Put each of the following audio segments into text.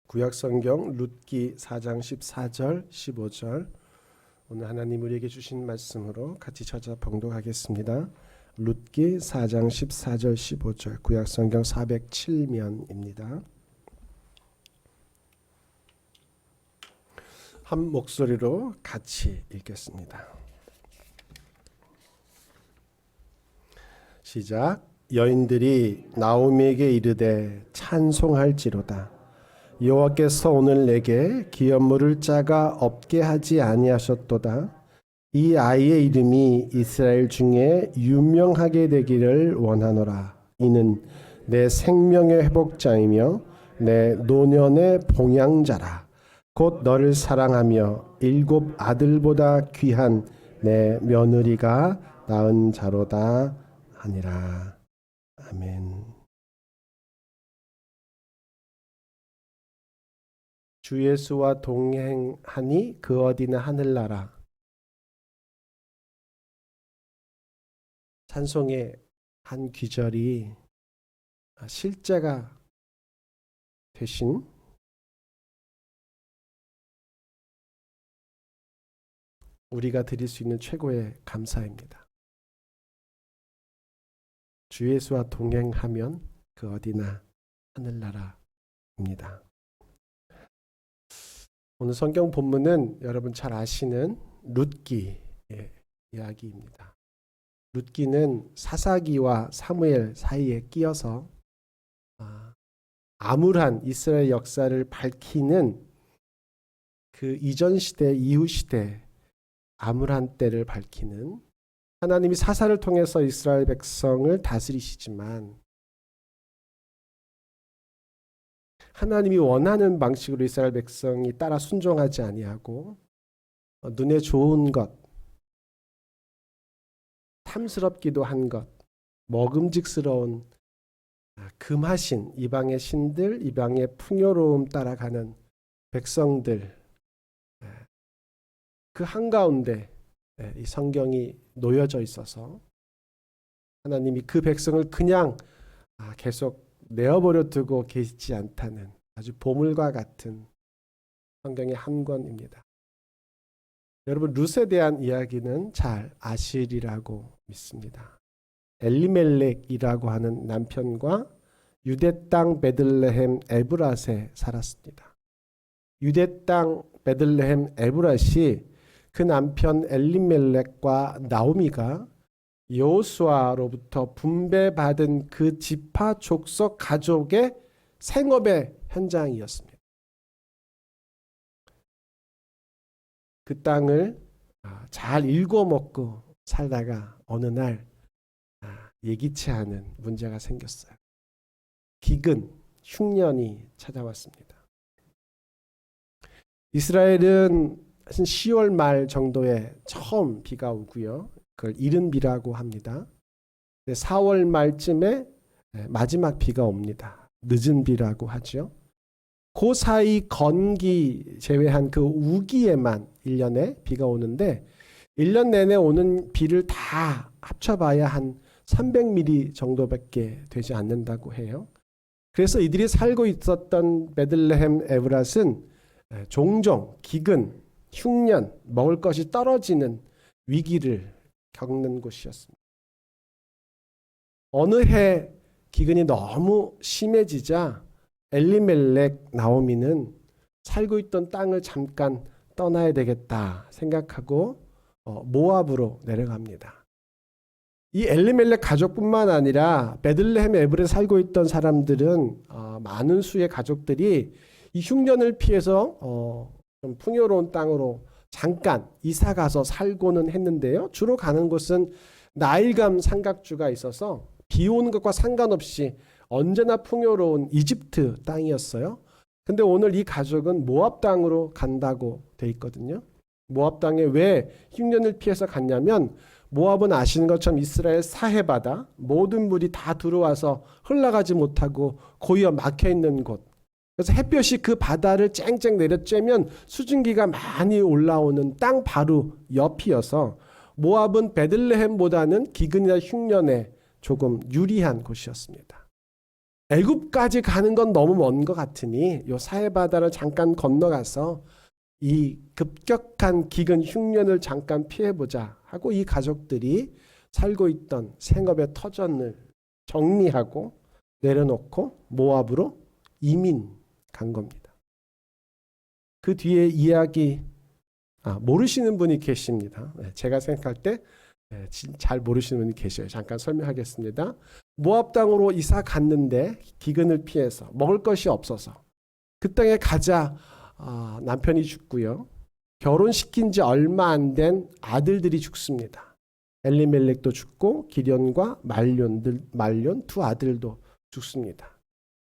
구약성경 룻기 4장 14절 15절 오늘 하나님 우리에게 주신 말씀으로 같이 찾아 봉독하겠습니다. 룻기 4장 14절 15절 구약성경 407면입니다. 한 목소리로 같이 읽겠습니다. 시작. 여인들이 나오미에게 이르되 찬송할지로다. 여호와께서 오늘 내게 기업물을 짜가 없게 하지 아니하셨도다. 이 아이의 이름이 이스라엘 중에 유명하게 되기를 원하노라. 이는 내 생명의 회복자이며 내 노년의 봉양자라. 곧 너를 사랑하며 7 아들보다 귀한 내 며느리가 낳은 자로다 하니라. 아멘. 주 예수와 동행하니 그 어디나 하늘나라. 찬송의 한 귀절이 실제가 되신 우리가 드릴 수 있는 최고의 감사입니다. 주 예수와 동행하면 그 어디나 하늘나라입니다. 오늘 성경 본문은 여러분 잘 아시는 룻기의 이야기입니다. 룻기는 사사기와 사무엘 사이에 끼어서 암울한 이스라엘 역사를 밝히는 그 이전 시대, 이후 시대 암울한 때를 밝히는 하나님이 사사를 통해서 이스라엘 백성을 다스리시지만 하나님이 원하는 방식으로 이스라엘 백성이 따라 순종하지 아니하고 눈에 좋은 것, 탐스럽기도 한 것, 먹음직스러운 금하신 이방의 신들, 이방의 풍요로움 따라가는 백성들, 그 한가운데 이 성경이 놓여져 있어서 하나님이 그 백성을 그냥 계속 내어버려 두고 계시지 않다는 아주 보물과 같은 성경의 한 권입니다. 여러분 룻에 대한 이야기는 잘 아시리라고 믿습니다. 엘리멜렉이라고 하는 남편과 유대 땅 베들레헴 에브랏에 살았습니다. 유대 땅 베들레헴 에브랏이 그 남편 엘리멜렉과 나오미가 여호수아로부터 분배받은 그 지파 족속 가족의 생업의 현장이었습니다. 그 땅을 잘 일궈먹고 살다가 어느 날 예기치 않은 문제가 생겼어요. 기근, 흉년이 찾아왔습니다. 이스라엘은 10월 말 정도에 처음 비가 오고요. 그걸 이른 비라고 합니다. 4월 말쯤에 마지막 비가 옵니다. 늦은 비라고 하죠. 그 사이 건기 제외한 그 우기에만 1년에 비가 오는데 1년 내내 오는 비를 다 합쳐봐야 한 300mm 정도밖에 되지 않는다고 해요. 그래서 이들이 살고 있었던 베들레헴 에브랏은 종종 기근, 흉년, 먹을 것이 떨어지는 위기를 겪는 곳이었습니다. 어느 해 기근이 너무 심해지자 엘리멜렉 나오미는 살고 있던 땅을 잠깐 떠나야 되겠다 생각하고 모압으로 내려갑니다. 이 엘리멜렉 가족뿐만 아니라 베들레헴 에브에 살고 있던 사람들은 많은 수의 가족들이 이 흉년을 피해서 좀 풍요로운 땅으로 잠깐 이사 가서 살고는 했는데요. 주로 가는 곳은 나일강 삼각주가 있어서 비 오는 것과 상관없이 언제나 풍요로운 이집트 땅이었어요. 근데 오늘 이 가족은 모압 땅으로 간다고 돼 있거든요. 모압 땅에 왜 흉년을 피해서 갔냐면 모압은 아시는 것처럼 이스라엘 사해바다, 모든 물이 다 들어와서 흘러가지 못하고 고여 막혀 있는 곳. 그래서 햇볕이 그 바다를 쨍쨍 내려쬐면 수증기가 많이 올라오는 땅 바로 옆이어서 모압은 베들레헴보다는 기근이나 흉년에 조금 유리한 곳이었습니다. 애굽까지 가는 건 너무 먼 것 같으니 요 사해바다를 잠깐 건너가서 이 급격한 기근 흉년을 잠깐 피해보자 하고 이 가족들이 살고 있던 생업의 터전을 정리하고 내려놓고 모압으로 이민 간 겁니다. 그 뒤에 이야기 모르시는 분이 계십니다. 제가 생각할 때 잘 모르시는 분이 계셔요. 잠깐 설명하겠습니다. 모압 땅으로 이사 갔는데 기근을 피해서 먹을 것이 없어서 그 땅에 가자 남편이 죽고요. 결혼시킨 지 얼마 안 된 아들들이 죽습니다. 엘리멜렉도 죽고 기련과 말론 두 아들도 죽습니다.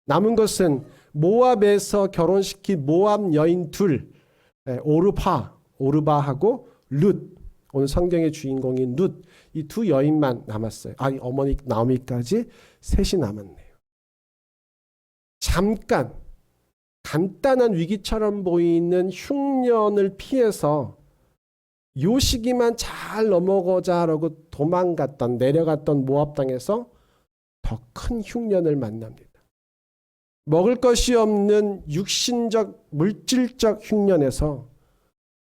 남은 것은 모압에서 결혼시킨 모압 여인 둘, 오르바하고 룻, 오늘 성경의 주인공인 룻, 이 두 여인만 남았어요. 어머니 나오미까지 셋이 남았네요. 잠깐 간단한 위기처럼 보이는 흉년을 피해서 요 시기만 잘 넘어가자라고 내려갔던 모압 땅에서 더 큰 흉년을 만납니다. 먹을 것이 없는 육신적, 물질적 흉년에서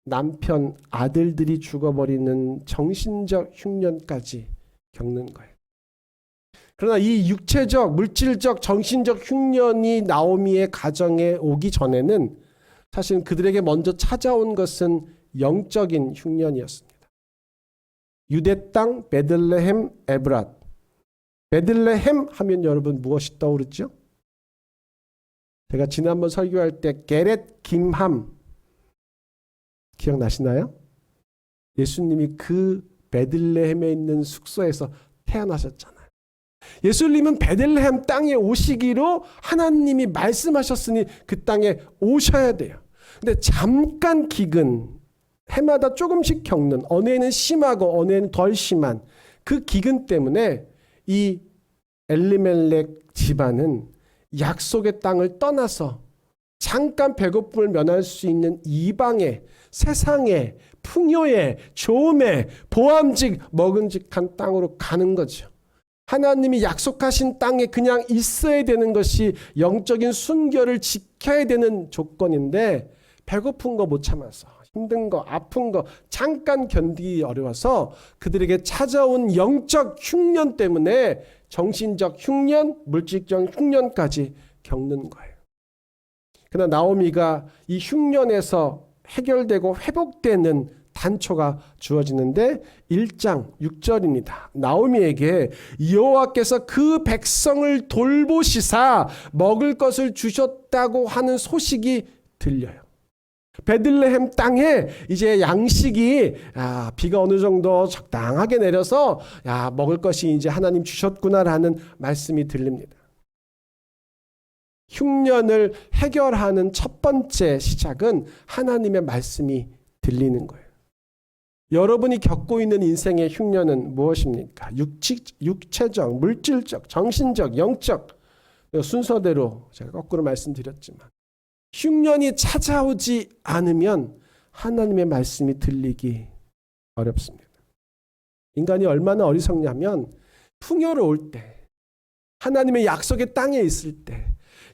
남편, 아들들이 죽어버리는 정신적 흉년까지 겪는 거예요. 그러나 이 육체적, 물질적, 정신적 흉년이 나오미의 가정에 오기 전에는 사실 그들에게 먼저 찾아온 것은 영적인 흉년이었습니다. 유대 땅 베들레헴 에브랏. 베들레헴 하면 여러분 무엇이 떠오르죠? 제가 지난번 설교할 때 게렛 김함 기억나시나요? 예수님이 그 베들레헴에 있는 숙소에서 태어나셨잖아요. 예수님은 베들레헴 땅에 오시기로 하나님이 말씀하셨으니 그 땅에 오셔야 돼요. 근데 잠깐 기근, 해마다 조금씩 겪는, 어느 해는 심하고 어느 해는 덜 심한 그 기근 때문에 이 엘리멜렉 집안은 약속의 땅을 떠나서 잠깐 배고픔을 면할 수 있는 이방의 세상의 풍요의 좋음의 보암직 먹음직한 땅으로 가는 거죠. 하나님이 약속하신 땅에 그냥 있어야 되는 것이 영적인 순결을 지켜야 되는 조건인데 배고픈 거 못 참아서 힘든 거 아픈 거 잠깐 견디기 어려워서 그들에게 찾아온 영적 흉년 때문에 정신적 흉년, 물질적 흉년까지 겪는 거예요. 그러나 나오미가 이 흉년에서 해결되고 회복되는 단초가 주어지는데 1장 6절입니다. 나오미에게 여호와께서 그 백성을 돌보시사 먹을 것을 주셨다고 하는 소식이 들려요. 베들레헴 땅에 이제 양식이 비가 어느 정도 적당하게 내려서 먹을 것이 이제 하나님 주셨구나라는 말씀이 들립니다. 흉년을 해결하는 첫 번째 시작은 하나님의 말씀이 들리는 거예요. 여러분이 겪고 있는 인생의 흉년은 무엇입니까? 육체적, 물질적, 정신적, 영적 순서대로 제가 거꾸로 말씀드렸지만 흉년이 찾아오지 않으면 하나님의 말씀이 들리기 어렵습니다. 인간이 얼마나 어리석냐면 풍요로울 때 하나님의 약속의 땅에 있을 때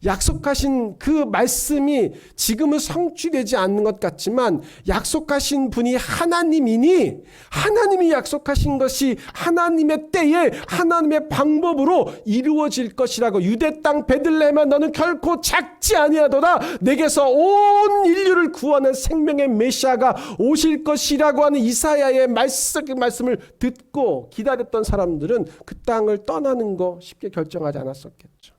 약속하신 그 말씀이 지금은 성취되지 않는 것 같지만 약속하신 분이 하나님이니 하나님이 약속하신 것이 하나님의 때에 하나님의 방법으로 이루어질 것이라고 유대 땅 베들레헴아 너는 결코 작지 아니하도다 내게서 온 인류를 구원한 생명의 메시아가 오실 것이라고 하는 이사야의 말씀을 듣고 기다렸던 사람들은 그 땅을 떠나는 거 쉽게 결정하지 않았었겠죠.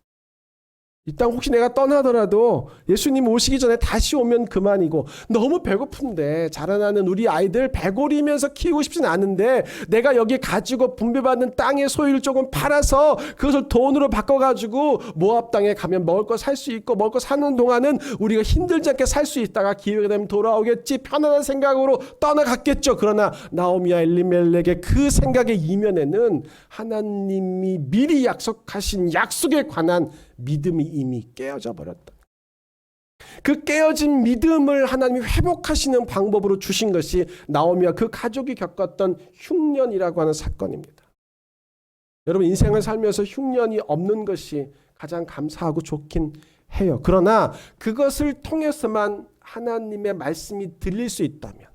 이 땅 혹시 내가 떠나더라도 예수님 오시기 전에 다시 오면 그만이고 너무 배고픈데 자라나는 우리 아이들 배고리면서 키우고 싶진 않은데 내가 여기 가지고 분배받는 땅의 소유를 조금 팔아서 그것을 돈으로 바꿔가지고 모압 땅에 가면 먹을 거 살 수 있고 먹을 거 사는 동안은 우리가 힘들지 않게 살 수 있다가 기회가 되면 돌아오겠지 편안한 생각으로 떠나갔겠죠. 그러나 나오미와 엘리멜렉의 그 생각의 이면에는 하나님이 미리 약속하신 약속에 관한 믿음이 이미 깨어져 버렸다. 그 깨어진 믿음을 하나님이 회복하시는 방법으로 주신 것이 나오미와 그 가족이 겪었던 흉년이라고 하는 사건입니다. 여러분 인생을 살면서 흉년이 없는 것이 가장 감사하고 좋긴 해요. 그러나 그것을 통해서만 하나님의 말씀이 들릴 수 있다면,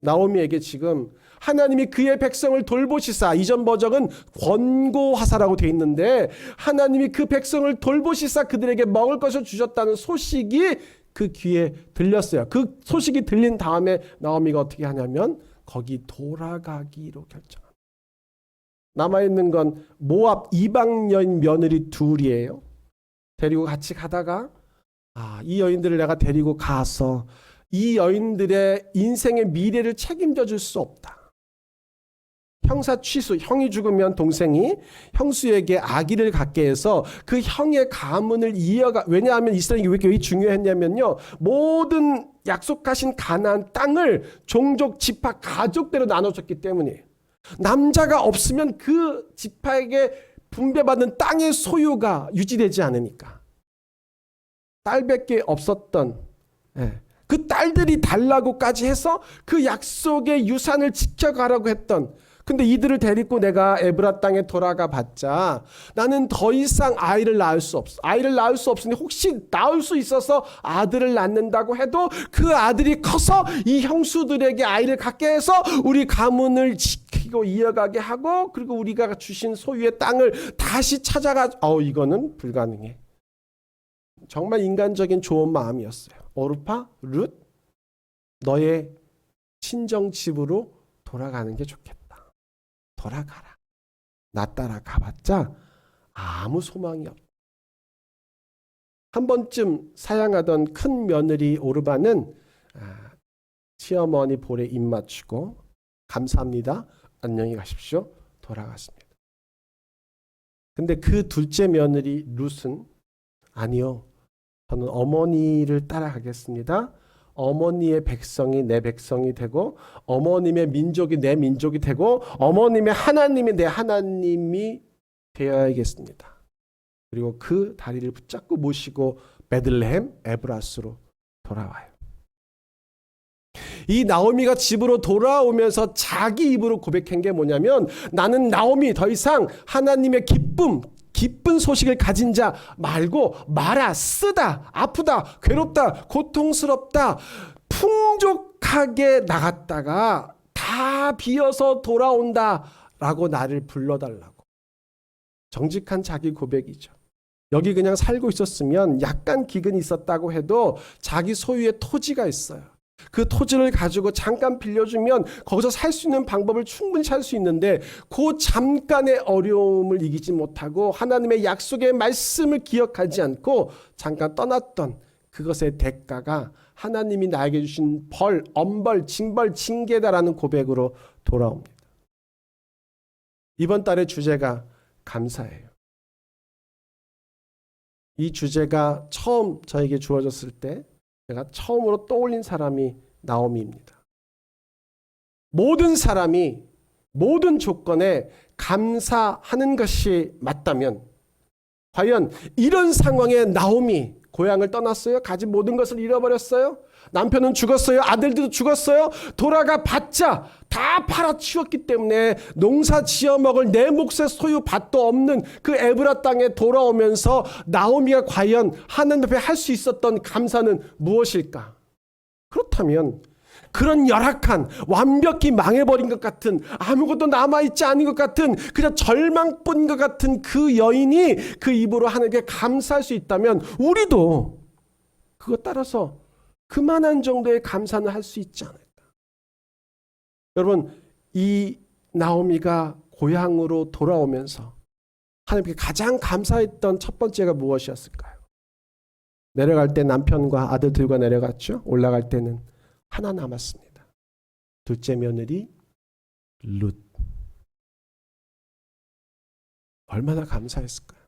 나오미에게 지금 하나님이 그의 백성을 돌보시사, 이전 버전은 권고하사라고 되어 있는데 하나님이 그 백성을 돌보시사 그들에게 먹을 것을 주셨다는 소식이 그 귀에 들렸어요. 그 소식이 들린 다음에 나오미가 어떻게 하냐면 거기 돌아가기로 결정합니다. 남아있는 건 모압 이방 여인 며느리 둘이에요. 데리고 같이 가다가 이 여인들을 내가 데리고 가서 이 여인들의 인생의 미래를 책임져 줄 수 없다. 형사 취소, 형이 죽으면 동생이 형수에게 아기를 갖게 해서 그 형의 가문을 왜냐하면 이스라엘이 왜 이렇게 중요했냐면요, 모든 약속하신 가나안 땅을 종족, 지파, 가족대로 나눠줬기 때문이에요. 남자가 없으면 그 지파에게 분배받은 땅의 소유가 유지되지 않으니까. 딸밖에 없었던 그 딸들이 달라고까지 해서 그 약속의 유산을 지켜가라고 했던, 근데 이들을 데리고 내가 에브라 땅에 돌아가 봤자 나는 더 이상 아이를 낳을 수 없어. 아이를 낳을 수 없으니 혹시 낳을 수 있어서 아들을 낳는다고 해도 그 아들이 커서 이 형수들에게 아이를 갖게 해서 우리 가문을 지키고 이어가게 하고 그리고 우리가 주신 소유의 땅을 다시 찾아가. 이거는 불가능해. 정말 인간적인 좋은 마음이었어요. 오르파, 룻, 너의 친정 집으로 돌아가는 게 좋겠다. 돌아가라. 나 따라 가봤자 아무 소망이 없다. 한 번쯤 사양하던 큰 며느리 오르바는 시어머니 볼에 입 맞추고 감사합니다. 안녕히 가십시오. 돌아갔습니다. 근데 그 둘째 며느리 룻은 아니요. 저는 어머니를 따라가겠습니다. 어머니의 백성이 내 백성이 되고 어머님의 민족이 내 민족이 되고 어머님의 하나님이 내 하나님이 되어야겠습니다. 그리고 그 다리를 붙잡고 모시고 베들레헴 에브라스로 돌아와요. 이 나오미가 집으로 돌아오면서 자기 입으로 고백한 게 뭐냐면, 나는 나오미 더 이상 하나님의 기쁜 소식을 가진 자 말고 말아, 쓰다, 아프다, 괴롭다, 고통스럽다, 풍족하게 나갔다가 다 비어서 돌아온다 라고 나를 불러달라고. 정직한 자기 고백이죠. 여기 그냥 살고 있었으면 약간 기근이 있었다고 해도 자기 소유의 토지가 있어요. 그 토지를 가지고 잠깐 빌려주면 거기서 살 수 있는 방법을 충분히 살 수 있는데 그 잠깐의 어려움을 이기지 못하고 하나님의 약속의 말씀을 기억하지 않고 잠깐 떠났던 그것의 대가가 하나님이 나에게 주신 벌, 엄벌, 징벌, 징계다라는 고백으로 돌아옵니다. 이번 달의 주제가 감사예요. 이 주제가 처음 저에게 주어졌을 때 제가 처음으로 떠올린 사람이 나오미입니다. 모든 사람이 모든 조건에 감사하는 것이 맞다면 과연 이런 상황에 나오미 고향을 떠났어요? 가진 모든 것을 잃어버렸어요? 남편은 죽었어요? 아들들도 죽었어요? 돌아가 봤자 다 팔아치웠기 때문에 농사 지어먹을 내 몫의 소유 밭도 없는 그 에브라 땅에 돌아오면서 나오미가 과연 하나님 앞에 할 수 있었던 감사는 무엇일까? 그렇다면 그런 열악한, 완벽히 망해버린 것 같은, 아무것도 남아있지 않은 것 같은, 그냥 절망뿐인 것 같은 그 여인이 그 입으로 하나님께 감사할 수 있다면 우리도 그것 따라서 그만한 정도의 감사는 할 수 있지 않을까. 여러분, 이 나오미가 고향으로 돌아오면서 하나님께 가장 감사했던 첫 번째가 무엇이었을까요? 내려갈 때 남편과 아들들과 내려갔죠. 올라갈 때는 하나 남았습니다. 둘째 며느리 룻. 얼마나 감사했을까요?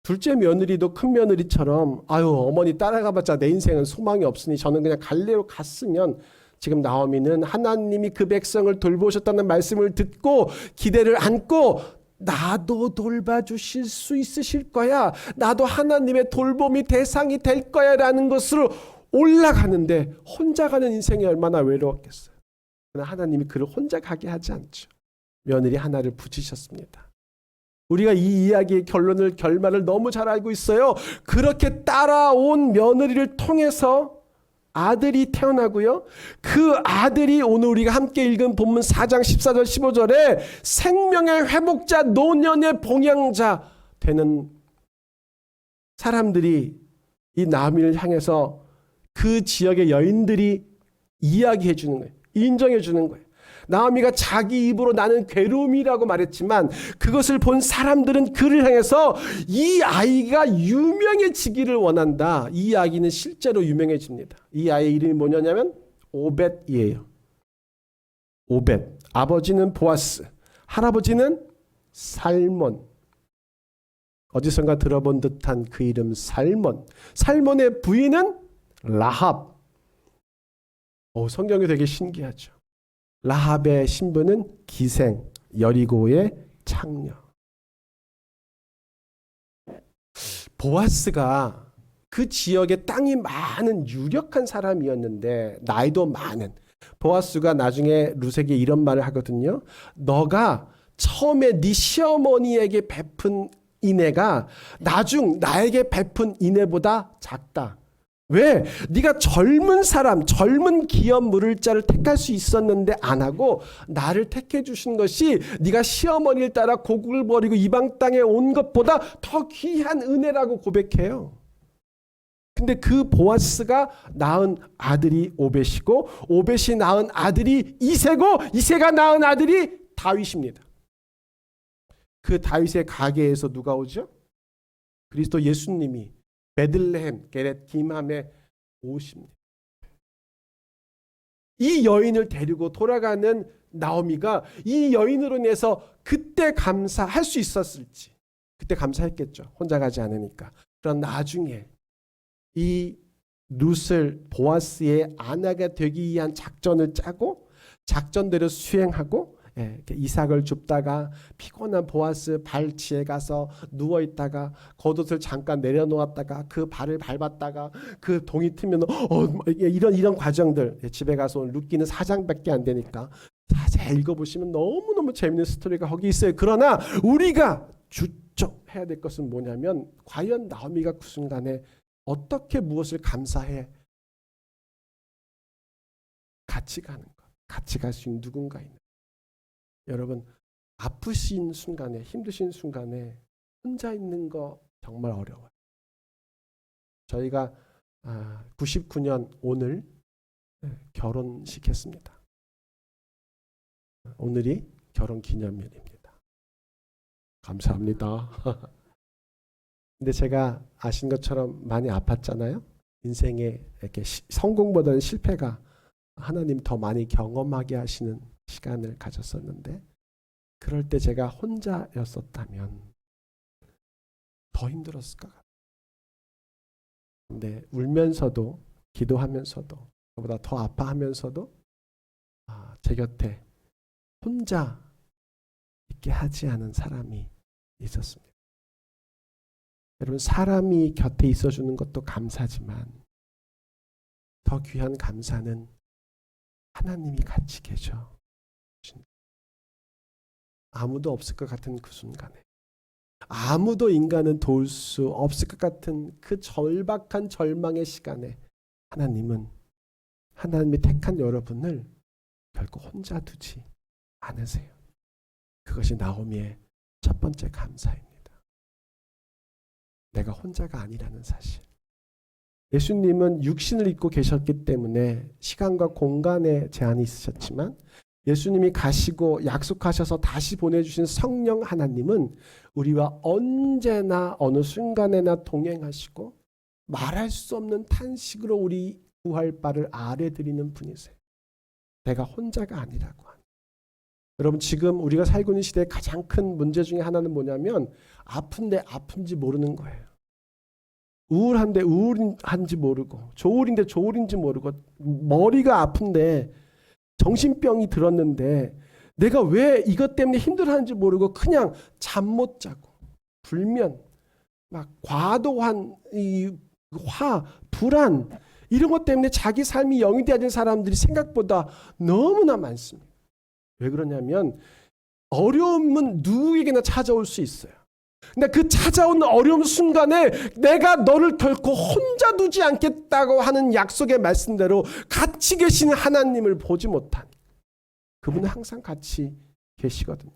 둘째 며느리도 큰 며느리처럼 어머니 따라가봤자 내 인생은 소망이 없으니 저는 그냥 갈래로 갔으면, 지금 나오미는 하나님이 그 백성을 돌보셨다는 말씀을 듣고 기대를 안고 나도 돌봐주실 수 있으실 거야, 나도 하나님의 돌봄이 대상이 될 거야 라는 것으로 올라가는데 혼자 가는 인생이 얼마나 외로웠겠어요. 그러나 하나님이 그를 혼자 가게 하지 않죠. 며느리 하나를 붙이셨습니다. 우리가 이 이야기의 결말을 너무 잘 알고 있어요. 그렇게 따라온 며느리를 통해서 아들이 태어나고요. 그 아들이 오늘 우리가 함께 읽은 본문 4장 14절 15절에 생명의 회복자, 노년의 봉양자 되는 사람들이 이 나오미를 향해서 그 지역의 여인들이 이야기해 주는 거예요. 인정해 주는 거예요. 나오미가 자기 입으로 나는 괴로움이라고 말했지만 그것을 본 사람들은 그를 향해서 이 아이가 유명해지기를 원한다. 이 아기는 실제로 유명해집니다. 이 아이의 이름이 뭐냐면 오벳이에요. 오벳. 아버지는 보아스, 할아버지는 살몬. 어디선가 들어본 듯한 그 이름 살몬. 살몬의 부인은 라합. 성경이 되게 신기하죠. 라합의 신부는 기생, 여리고의 창녀. 보아스가 그 지역에 땅이 많은 유력한 사람이었는데 나이도 많은. 보아스가 나중에 루세에게 이런 말을 하거든요. 너가 처음에 네 시어머니에게 베푼 인애가 나중 나에게 베푼 인애보다 작다. 왜? 네가 젊은 사람, 젊은 기업 물을 자를 택할 수 있었는데 안 하고 나를 택해 주신 것이 네가 시어머니를 따라 고국을 버리고 이방 땅에 온 것보다 더 귀한 은혜라고 고백해요. 근데 그 보아스가 낳은 아들이 오벳이고 오벳이 낳은 아들이 이새고 이새가 낳은 아들이 다윗입니다. 그 다윗의 가게에서 누가 오죠? 그리스도 예수님이 베들레헴 게렛 기맘에 오십니다. 이 여인을 데리고 돌아가는 나오미가 이 여인으로 인해서 그때 감사할 수 있었을지, 그때 감사했겠죠. 혼자 가지 않으니까. 그런 나중에 이 룻을 보아스의 아내가 되기 위한 작전을 짜고 작전대로 수행하고 이삭을 줍다가 피곤한 보아스 발치에 가서 누워있다가 겉옷을 잠깐 내려놓았다가 그 발을 밟았다가 그 동이 트면 이런 과정들 집에 가서 오늘 룻기는 4장밖에 안 되니까 자세히 읽어보시면 너무너무 재밌는 스토리가 거기 있어요. 그러나 우리가 주목해야 될 것은 뭐냐면 과연 나오미가 그 순간에 어떻게 무엇을 감사해 같이 가는 것, 같이 갈 수 있는 누군가 있는. 여러분 아프신 순간에 힘드신 순간에 혼자 있는 거 정말 어려워요. 저희가 99년 오늘 결혼식했습니다. 오늘이 결혼기념일입니다. 감사합니다. 근데 제가 아신 것처럼 많이 아팠잖아요. 인생에 이렇게 성공보다는 실패가 하나님 더 많이 경험하게 하시는 시간을 가졌었는데 그럴 때 제가 혼자였었다면 더 힘들었을 것 같아요. 근데 울면서도 기도하면서도 그보다 더 아파하면서도 제 곁에 혼자 있게 하지 않은 사람이 있었습니다. 여러분 사람이 곁에 있어주는 것도 감사지만 더 귀한 감사는 하나님이 같이 계셔. 아무도 없을 것 같은 그 순간에 아무도 인간은 도울 수 없을 것 같은 그 절박한 절망의 시간에 하나님이 택한 여러분을 결코 혼자 두지 않으세요. 그것이 나오미의 첫 번째 감사입니다. 내가 혼자가 아니라는 사실. 예수님은 육신을 입고 계셨기 때문에 시간과 공간에 제한이 있으셨지만 예수님이 가시고 약속하셔서 다시 보내주신 성령 하나님은 우리와 언제나 어느 순간에나 동행하시고 말할 수 없는 탄식으로 우리 구할 바를 아뢰드리는 분이세요. 내가 혼자가 아니라고 하는. 여러분 지금 우리가 살고 있는 시대의 가장 큰 문제 중에 하나는 뭐냐면 아픈데 아픈지 모르는 거예요. 우울한데 우울한지 모르고 조울인데 조울인지 모르고 머리가 아픈데 정신병이 들었는데 내가 왜 이것 때문에 힘들어하는지 모르고 그냥 잠 못 자고 불면 막 과도한 불안 이런 것 때문에 자기 삶이 영이 되어진 사람들이 생각보다 너무나 많습니다. 왜 그러냐면 어려움은 누구에게나 찾아올 수 있어요. 근데 그 찾아온 어려움 순간에 내가 너를 결코 혼자 두지 않겠다고 하는 약속의 말씀대로 같이 계신 하나님을 보지 못하니 그분은 항상 같이 계시거든요.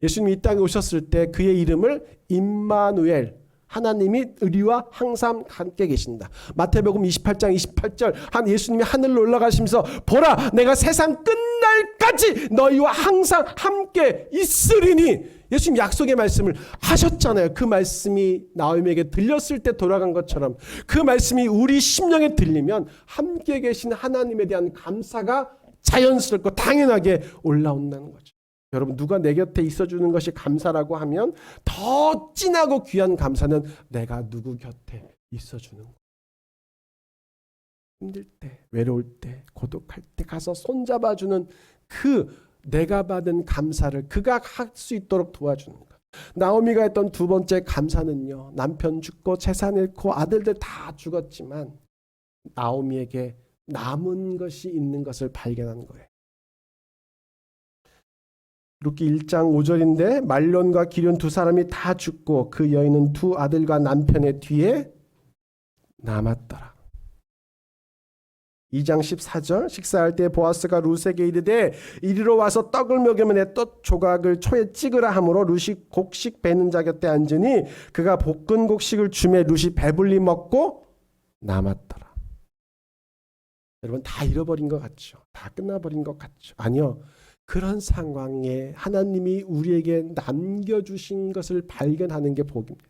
예수님이 이 땅에 오셨을 때 그의 이름을 임마누엘, 하나님이 우리와 항상 함께 계신다. 마태복음 28장 28절 예수님이 하늘로 올라가시면서 보라 내가 세상 끝날까지 너희와 항상 함께 있으리니 예수님 약속의 말씀을 하셨잖아요. 그 말씀이 나오미에게 들렸을 때 돌아간 것처럼 그 말씀이 우리 심령에 들리면 함께 계신 하나님에 대한 감사가 자연스럽고 당연하게 올라온다는 거죠. 여러분 누가 내 곁에 있어주는 것이 감사라고 하면 더 진하고 귀한 감사는 내가 누구 곁에 있어주는 것. 힘들 때, 외로울 때, 고독할 때 가서 손잡아주는 그 내가 받은 감사를 그가 할 수 있도록 도와주는 것. 나오미가 했던 두 번째 감사는요. 남편 죽고 재산 잃고 아들들 다 죽었지만 나오미에게 남은 것이 있는 것을 발견한 거예요. 룻기 1장 5절인데 말론과 기륜 두 사람이 다 죽고 그 여인은 두 아들과 남편의 뒤에 남았더라. 2장 14절 식사할 때 보아스가 룻에게 이르되 이리로 와서 떡을 먹으면 내 떡 조각을 초에 찍으라 하므로 룻이 곡식 베는 자 곁에 앉으니 그가 볶은 곡식을 주매 룻이 배불리 먹고 남았더라. 여러분 다 잃어버린 것 같죠? 다 끝나버린 것 같죠? 아니요. 그런 상황에 하나님이 우리에게 남겨주신 것을 발견하는 게 복입니다.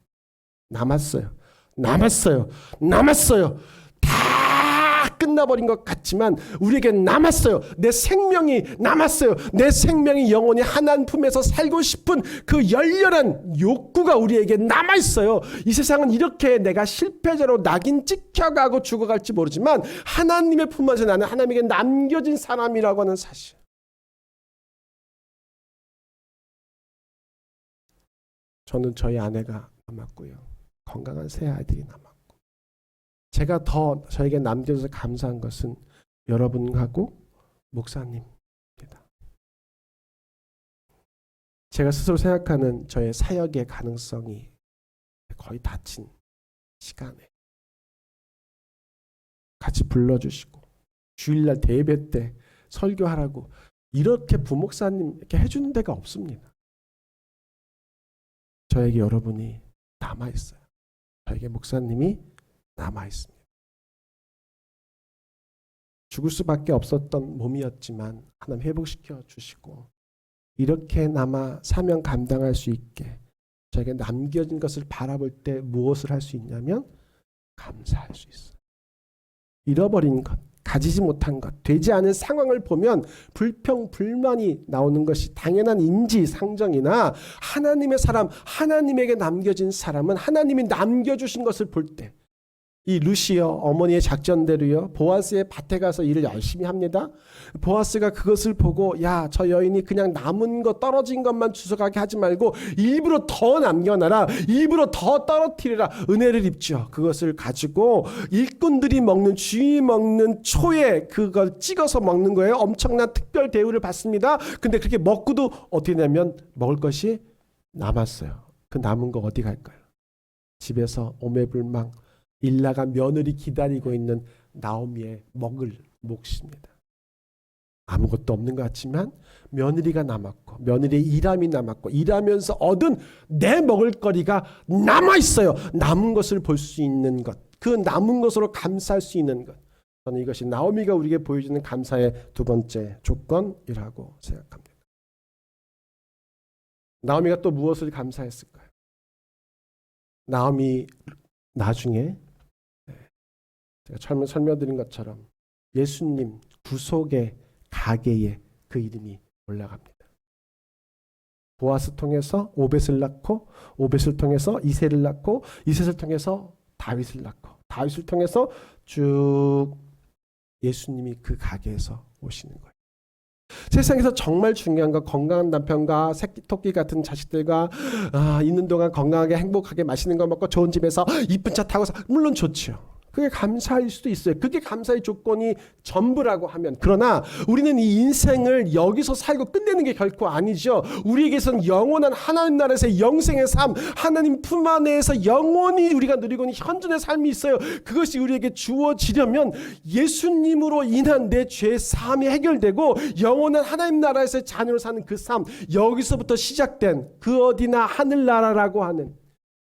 남았어요. 다 끝나버린 것 같지만 우리에게 남았어요. 내 생명이 남았어요. 내 생명이 영원히 하나님 품에서 살고 싶은 그 열렬한 욕구가 우리에게 남아있어요. 이 세상은 이렇게 내가 실패자로 낙인 찍혀가고 죽어갈지 모르지만 하나님의 품 안에서 나는 하나님에게 남겨진 사람이라고 하는 사실. 저는 저희 아내가 남았고요. 건강한 세 아이들이 남았고. 제가 더 저에게 남겨져서 감사한 것은 여러분하고 목사님입니다. 제가 스스로 생각하는 저의 사역의 가능성이 거의 닫힌 시간에 같이 불러주시고 주일날 대예배 때 설교하라고 이렇게 부목사님 이렇게 해주는 데가 없습니다. 저에게 여러분이 남아있어요. 저에게 목사님이 남아있습니다. 죽을 수밖에 없었던 몸이었지만 하나님 회복시켜 주시고 이렇게 남아 사명 감당할 수 있게 저에게 남겨진 것을 바라볼 때 무엇을 할 수 있냐면 감사할 수 있어요. 잃어버린 것, 가지지 못한 것, 되지 않은 상황을 보면 불평, 불만이 나오는 것이 당연한 인지상정이나 하나님의 사람, 하나님에게 남겨진 사람은 하나님이 남겨주신 것을 볼 때 이 루시어 어머니의 작전대로요. 보아스의 밭에 가서 일을 열심히 합니다. 보아스가 그것을 보고 야, 저 여인이 그냥 남은 거 떨어진 것만 주워가게 하지 말고 일부러 더 남겨놔라. 일부러 더 떨어뜨리라. 은혜를 입죠. 그것을 가지고 일꾼들이 먹는 주인이 먹는 초에 그걸 찍어서 먹는 거예요. 엄청난 특별 대우를 받습니다. 근데 그렇게 먹고도 어떻게 되냐면 먹을 것이 남았어요. 그 남은 거 어디 갈까요? 집에서 오매불망 일나간 며느리 기다리고 있는 나오미의 먹을 몫입니다. 아무것도 없는 것 같지만 며느리가 남았고 며느리의 일함이 남았고 일하면서 얻은 내 먹을거리가 남아있어요. 남은 것을 볼 수 있는 것, 그 남은 것으로 감사할 수 있는 것. 저는 이것이 나오미가 우리에게 보여주는 감사의 두 번째 조건이라고 생각합니다. 나오미가 또 무엇을 감사했을까요? 나오미 나중에 제가 처음에 설명드린 것처럼 예수님 구속의 가게에 그 이름이 올라갑니다. 보아스 통해서 오벳을 낳고 오벳을 통해서 이새를 낳고 이새를 통해서 다윗을 낳고 다윗을 통해서 쭉 예수님이 그 가게에서 오시는 거예요. 세상에서 정말 중요한 건 건강한 남편과 새끼 토끼 같은 자식들과 있는 동안 건강하게 행복하게 맛있는 거 먹고 좋은 집에서 이쁜 차 타고서 물론 좋죠. 그게 감사일 수도 있어요. 그게 감사의 조건이 전부라고 하면. 그러나 우리는 이 인생을 여기서 살고 끝내는 게 결코 아니죠. 우리에게선 영원한 하나님 나라에서의 영생의 삶, 하나님 품 안에서 영원히 우리가 누리고 있는 현존의 삶이 있어요. 그것이 우리에게 주어지려면 예수님으로 인한 내 죄의 삶이 해결되고 영원한 하나님 나라에서의 자녀로 사는 그 삶, 여기서부터 시작된 그 어디나 하늘나라라고 하는,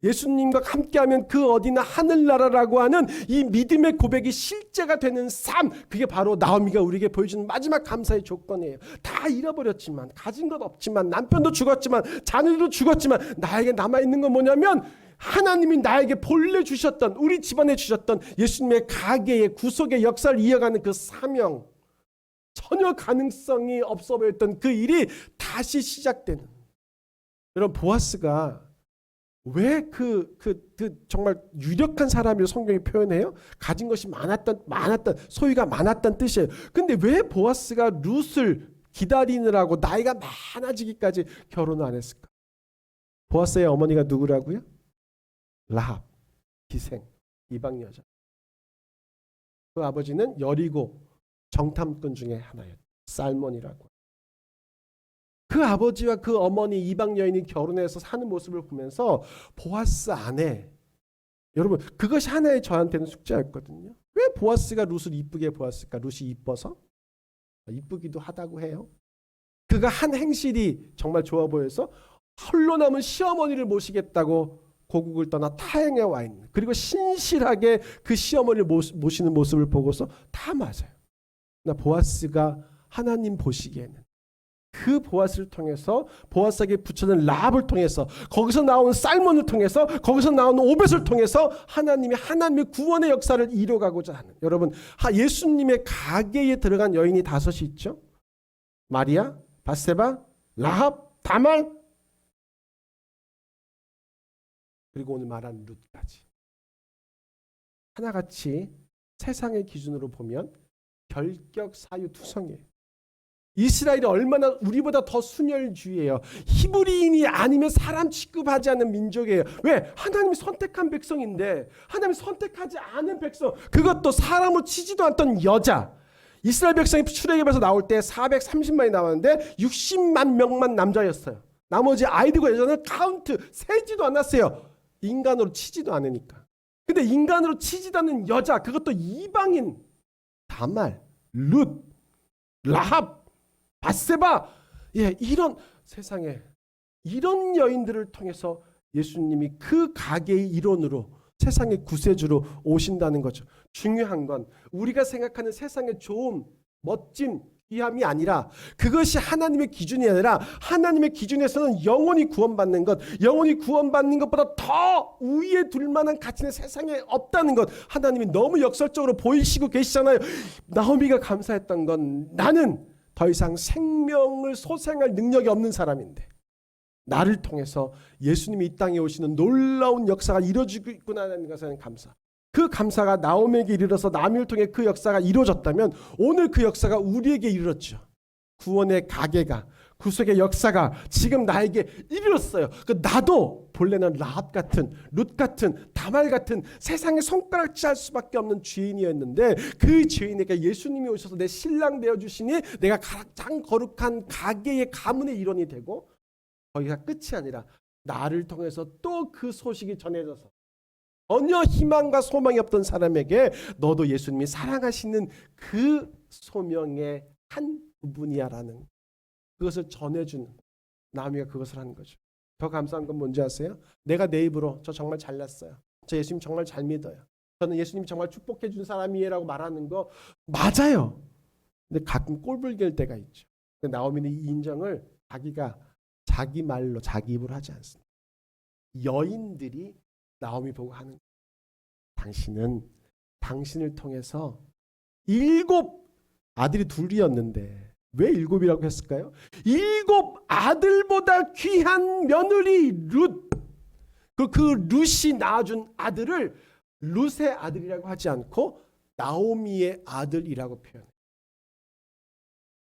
예수님과 함께하면 그 어디나 하늘나라라고 하는 이 믿음의 고백이 실제가 되는 삶, 그게 바로 나오미가 우리에게 보여주는 마지막 감사의 조건이에요. 다 잃어버렸지만, 가진 것 없지만, 남편도 죽었지만, 자녀도 죽었지만 나에게 남아있는 건 뭐냐면 하나님이 나에게 본래 주셨던, 우리 집안에 주셨던 예수님의 가계의 구속의 역사를 이어가는 그 사명, 전혀 가능성이 없어 보였던 그 일이 다시 시작되는. 여러분, 보아스가 왜 정말 유력한 사람이라고 성경이 표현해요? 가진 것이 많았던, 소유가 많았던 뜻이에요. 근데 왜 보아스가 룻을 기다리느라고 나이가 많아지기까지 결혼을 안 했을까? 보아스의 어머니가 누구라고요? 라합, 기생, 이방 여자. 그 아버지는 여리고 정탐꾼 중에 하나였어요. 살몬이라고. 그 아버지와 그 어머니 이방 여인이 결혼해서 사는 모습을 보면서 보아스 안에, 여러분 그것이 하나의 저한테는 숙제였거든요. 왜 보아스가 룻을 이쁘게 보았을까? 룻이 이뻐서? 이쁘기도 하다고 해요. 그가 한 행실이 정말 좋아 보여서 홀로 남은 시어머니를 모시겠다고 고국을 떠나 타행에 와 있는, 그리고 신실하게 그 시어머니를 모시는 모습을 보고서 다 맞아요. 나 보아스가 하나님 보시기에는 그 보아스를 통해서, 보아스에게 붙여진 라합을 통해서, 거기서 나오는 살몬을 통해서, 거기서 나오는 오벳을 통해서 하나님의 구원의 역사를 이뤄가고자 하는, 여러분 예수님의 가게에 들어간 여인이 5이 있죠. 마리아, 바세바, 라합, 다말, 그리고 오늘 말한 룻까지. 하나같이 세상의 기준으로 보면 결격 사유투성이에요. 이스라엘이 얼마나 우리보다 더 순혈주의예요. 히브리인이 아니면 사람 취급하지 않는 민족이에요. 왜? 하나님이 선택한 백성인데, 하나님이 선택하지 않은 백성, 그것도 사람으로 치지도 않던 여자. 이스라엘 백성이 출애굽에서 나올 때 430만이 나왔는데 60만 명만 남자였어요. 나머지 아이들과 여자는 카운트 세지도 않았어요. 인간으로 치지도 않으니까. 근데 인간으로 치지도 않는 여자, 그것도 이방인, 다말, 룻, 라합, 바세바, 이런 세상에 이런 여인들을 통해서 예수님이 그 가게의 일원으로, 세상의 구세주로 오신다는 거죠. 중요한 건 우리가 생각하는 세상의 좋음, 멋짐, 귀함이 아니라, 그것이 하나님의 기준이 아니라 하나님의 기준에서는 영원히 구원받는 것, 영원히 구원받는 것보다 더 우위에 둘 만한 가치는 세상에 없다는 것, 하나님이 너무 역설적으로 보이시고 계시잖아요. 나오미가 감사했던 건, 나는 더 이상 생명을 소생할 능력이 없는 사람인데 나를 통해서 예수님이 이 땅에 오시는 놀라운 역사가 이루어지고 있구나라는 것에 감사. 그 감사가 나오미에게 이르러서 나오미를 통해 그 역사가 이루어졌다면 오늘 그 역사가 우리에게 이르렀죠. 구원의 가게가, 구속의 역사가 지금 나에게 이르렀어요. 나도 본래는 라합 같은, 룻 같은, 다말 같은 세상에 손가락질 할 수밖에 없는 죄인이었는데, 그 죄인에게 예수님이 오셔서 내 신랑 되어주시니 내가 가장 거룩한 가게의 가문의 일원이 되고, 거기가 끝이 아니라 나를 통해서 또 그 소식이 전해져서 전혀 희망과 소망이 없던 사람에게 너도 예수님이 사랑하시는 그 소명의 한 부분이야라는, 그것을 전해주는, 나오미가 그것을 하는 거죠. 더 감사한 건 뭔지 아세요? 내가 내 입으로 저 정말 잘났어요, 저 예수님 정말 잘 믿어요, 저는 예수님 정말 축복해 준 사람이에요 라고 말하는 거 맞아요. 근데 가끔 꼴불견일 때가 있죠. 근데 나오미는 이 인정을 자기가 자기 말로 자기 입으로 하지 않습니다. 여인들이 나오미 보고 하는 거예요. 당신은 당신을 통해서 7 아들이 2이었는데 왜 7이라고 했을까요? 7 아들보다 귀한 며느리 룻, 그 룻이 낳아준 아들을 룻의 아들이라고 하지 않고 나오미의 아들이라고 표현해요.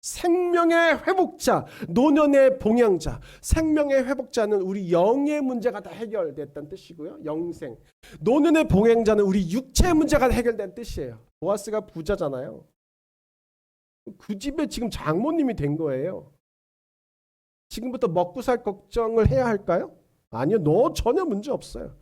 생명의 회복자, 노년의 봉양자. 생명의 회복자는 우리 영의 문제가 다 해결됐다는 뜻이고요. 영생. 노년의 봉양자는 우리 육체의 문제가 다 해결된 뜻이에요. 보아스가 부자잖아요. 그 집에 지금 장모님이 된 거예요. 지금부터 먹고 살 걱정을 해야 할까요? 아니요. 전혀 문제 없어요.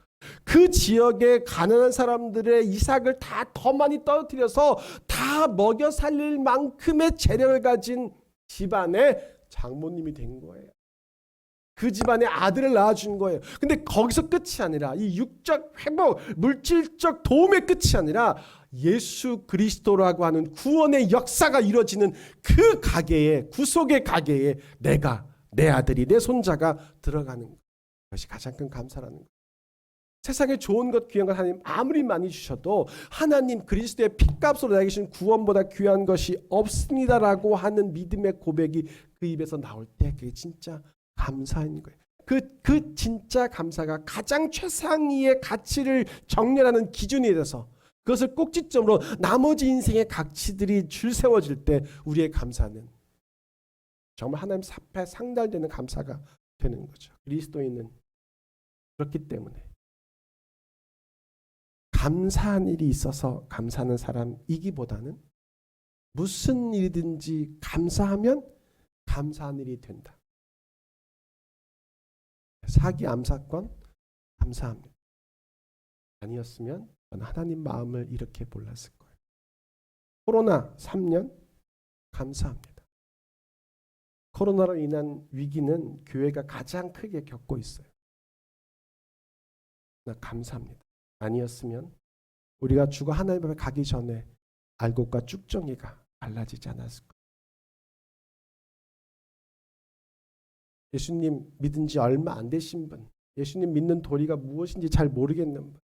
그 지역의 가난한 사람들의 이삭을 다 더 많이 떨어뜨려서 다 먹여 살릴 만큼의 재력을 가진 집안의 장모님이 된 거예요. 그 집안에 아들을 낳아준 거예요. 근데 거기서 끝이 아니라 이 육적 회복, 물질적 도움의 끝이 아니라 예수 그리스도라고 하는 구원의 역사가 이루어지는 그 가게에, 구속의 가게에 내가, 내 아들이, 내 손자가 들어가는 것이 가장 큰 감사라는 거예요. 세상에 좋은 것, 귀한 것 하나님 아무리 많이 주셔도 하나님 그리스도의 피값으로 나에게 주신 구원보다 귀한 것이 없습니다라고 하는 믿음의 고백이 그 입에서 나올 때 그게 진짜 감사인 거예요. 그 진짜 감사가 가장 최상위의 가치를 정렬하는 기준이 돼서 그것을 꼭지점으로 나머지 인생의 가치들이 줄 세워질 때 우리의 감사는 정말 하나님 앞에 상달되는 감사가 되는 거죠. 그리스도인은 그렇기 때문에 감사한 일이 있어서 감사하는 사람이기보다는 무슨 일이든지 감사하면 감사한 일이 된다. 사기 암사건 감사합니다. 아니었으면 저는 하나님 마음을 이렇게 몰랐을 거예요. 코로나 3년 감사합니다. 코로나로 인한 위기는 교회가 가장 크게 겪고 있어요. 나 감사합니다. 아니었으면 우리가 죽어 하나님 앞에 가기 전에 알곡과 쭉정이가 갈라지지 않았을 거예요. 예수님 믿은 지 얼마 안 되신 분, 예수님 믿는 도리가 무엇인지 잘 모르겠는 분,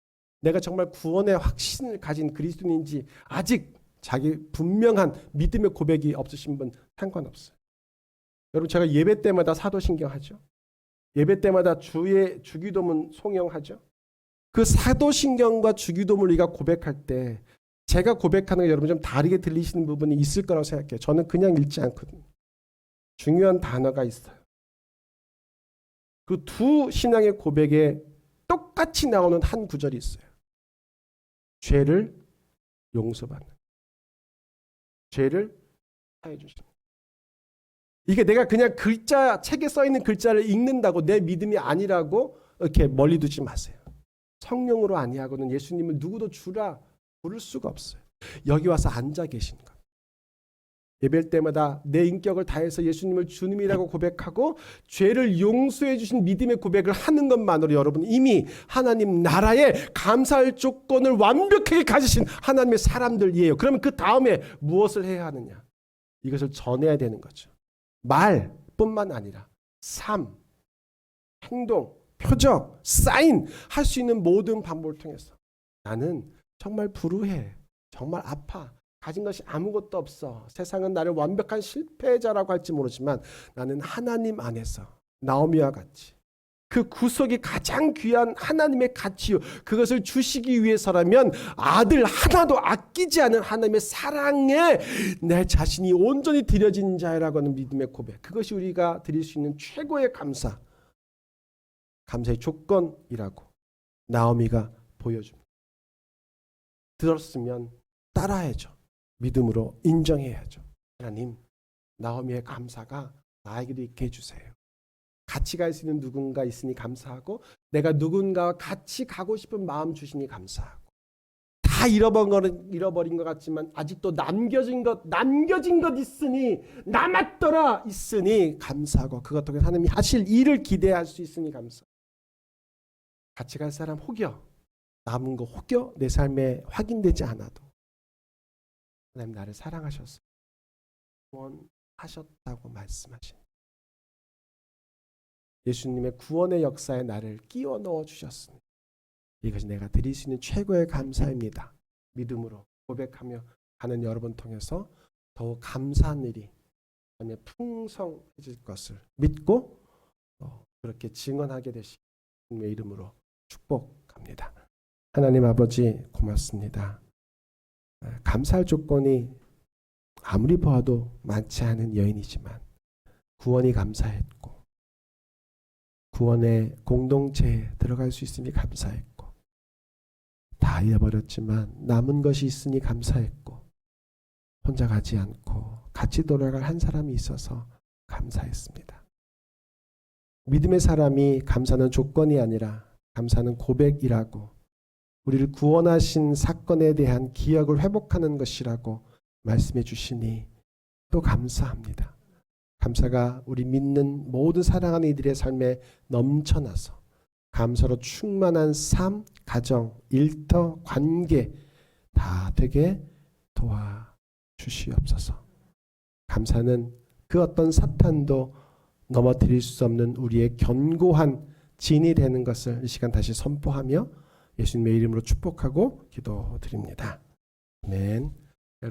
내가 정말 구원의 확신을 가진 그리스도인인지 아직 자기 분명한 믿음의 고백이 없으신 분 상관없어요. 여러분 제가 예배 때마다 사도신경하죠. 예배 때마다 주기도문 송영하죠. 그 사도신경과 주기도문을 우리가 고백할 때 제가 고백하는 게 여러분 좀 다르게 들리시는 부분이 있을 거라고 생각해요. 저는 그냥 읽지 않거든요. 중요한 단어가 있어요. 그 두 신앙의 고백에 똑같이 나오는 한 구절이 있어요. 죄를 용서받는. 죄를 사해 주시는. 이게 내가 그냥 책에 써 있는 글자를 읽는다고 내 믿음이 아니라고 이렇게 멀리 두지 마세요. 성령으로 아니하고는 예수님을 누구도 주라 부를 수가 없어요. 여기 와서 앉아 계신 것. 예배할 때마다 내 인격을 다해서 예수님을 주님이라고 고백하고 죄를 용서해 주신 믿음의 고백을 하는 것만으로 여러분 이미 하나님 나라에 감사할 조건을 완벽하게 가지신 하나님의 사람들이에요. 그러면 그 다음에 무엇을 해야 하느냐? 이것을 전해야 되는 거죠. 말뿐만 아니라 삶, 행동, 표적, 사인 할 수 있는 모든 방법을 통해서 나는 정말 불우해, 정말 아파, 가진 것이 아무것도 없어, 세상은 나를 완벽한 실패자라고 할지 모르지만 나는 하나님 안에서 나오미와 같이 그 구속이 가장 귀한 하나님의 가치요, 그것을 주시기 위해서라면 아들 하나도 아끼지 않은 하나님의 사랑에 내 자신이 온전히 드려진 자라고 하는 믿음의 고백, 그것이 우리가 드릴 수 있는 최고의 감사의 조건이라고 나오미가 보여줍니다. 들었으면 따라야죠. 믿음으로 인정해야죠. 하나님, 나오미의 감사가 나에게도 있게 해주세요. 같이 갈 수 있는 누군가 있으니 감사하고 내가 누군가와 같이 가고 싶은 마음 주시니 감사하고 다 잃어버린 것 같지만 아직도 남겨진 것 있으니 남았더라 있으니 감사하고 그것 통해 하나님이 하실 일을 기대할 수 있으니 감사. 같이 갈 사람 혹여 남은 거 혹여 내 삶에 확인되지 않아도 하나님 나를 사랑하셔서 구원하셨다고 말씀하신 예수님의 구원의 역사에 나를 끼워 넣어 주셨으니 이것이 내가 드릴 수 있는 최고의 감사입니다. 믿음으로 고백하며 가는 여러분 통해서 더욱 감사한 일이 풍성해질 것을 믿고 그렇게 증언하게 되시는 주님의 이름으로 축복합니다. 하나님 아버지 고맙습니다. 감사할 조건이 아무리 보아도 많지 않은 여인이지만 구원이 감사했고 구원의 공동체에 들어갈 수 있으니 감사했고 다 잃어버렸지만 남은 것이 있으니 감사했고 혼자 가지 않고 같이 돌아갈 한 사람이 있어서 감사했습니다. 믿음의 사람이 감사는 조건이 아니라 감사는 고백이라고 우리를 구원하신 사건에 대한 기억을 회복하는 것이라고 말씀해 주시니 또 감사합니다. 감사가 우리 믿는 모든 사랑하는 이들의 삶에 넘쳐나서 감사로 충만한 삶, 가정, 일터, 관계 다 되게 도와주시옵소서. 감사는 그 어떤 사탄도 넘어뜨릴 수 없는 우리의 견고한 진이 되는 것을 이 시간 다시 선포하며 예수님의 이름으로 축복하고 기도드립니다. 아멘.